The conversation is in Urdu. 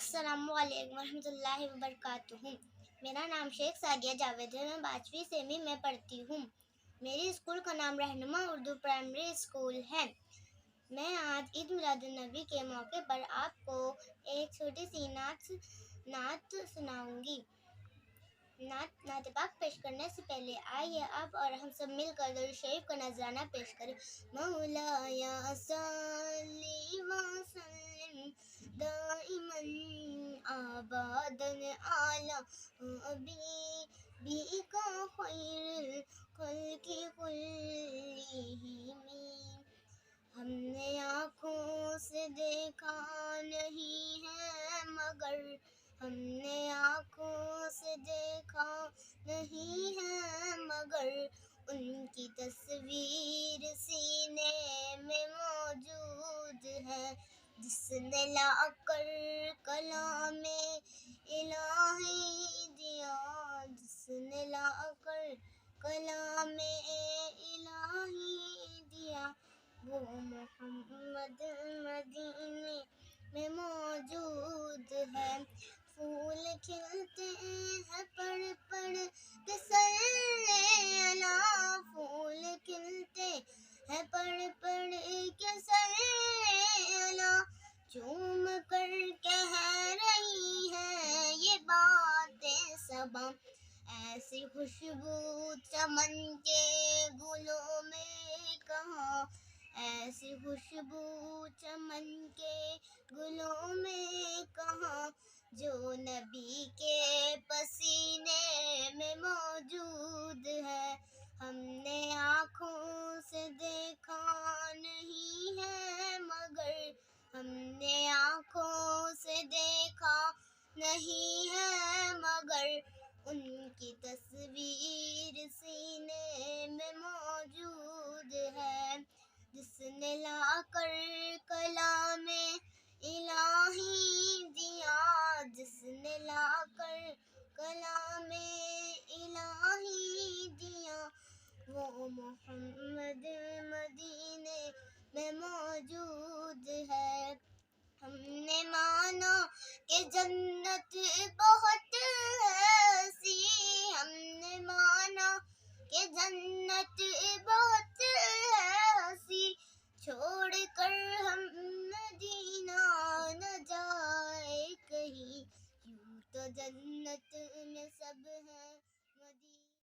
السلام علیکم ورحمۃ اللہ وبرکاتہ۔ میرا نام شیخ سعدیہ جاوید ہے۔ میں 5ویں سیمی میں پڑھتی ہوں۔ میری اسکول کا نام رہنما اردو پرائمری اسکول ہے۔ میں آج عید میلاد النبی کے موقع پر آپ کو ایک چھوٹی سی نعت سناؤں گی۔ نعت پاک پیش کرنے سے پہلے آئیے آپ اور ہم سب مل کر درود شریف کا نذرانہ پیش کریں۔ مولایا صلی وسلم دائما ابدا علی حبیبک خیر الخلق کلہم۔ ہم نے آنکھوں سے دیکھا نہیں ہے مگر ہم نے آنکھوں سے دیکھا نہیں ہے مگر ان کی تصویر سینے میں موجود ہے۔ جس نے لا کر کلام الہی دیا، جس نے لا کر کلام الہی دیا، وہ محمد مدینے میں موجود ہے۔ پھول کھلتے ہیں پڑھ پڑھ کے صلی اللہ، پھول کھلتے ہیں پڑھ پڑھ کے صلی اللہ، چوم کر کہہ رہی ہے یہ باتیں صبا۔ ایسی خوشبو چمن کے گلوں میں کہاں، ایسی خوشبو چمن کے گلوں میں کہاں، جو نبی کے پسینے میں موجود ہے۔ ہم نے آنکھوں سے دیکھا نہیں ہے مگر ہم نے آنکھوں سے دیکھا نہیں ہے مگر ان کی تصویر سینے میں موجود ہے۔ جس نے لا کر کلام الہی دیا، جس نے لا کر کلام الہی دیا، وہ محمد مدینے میں موجود ہے۔ ہم نے مانا کہ جنت بہت ایسی، ہم نے مانا کہ جنت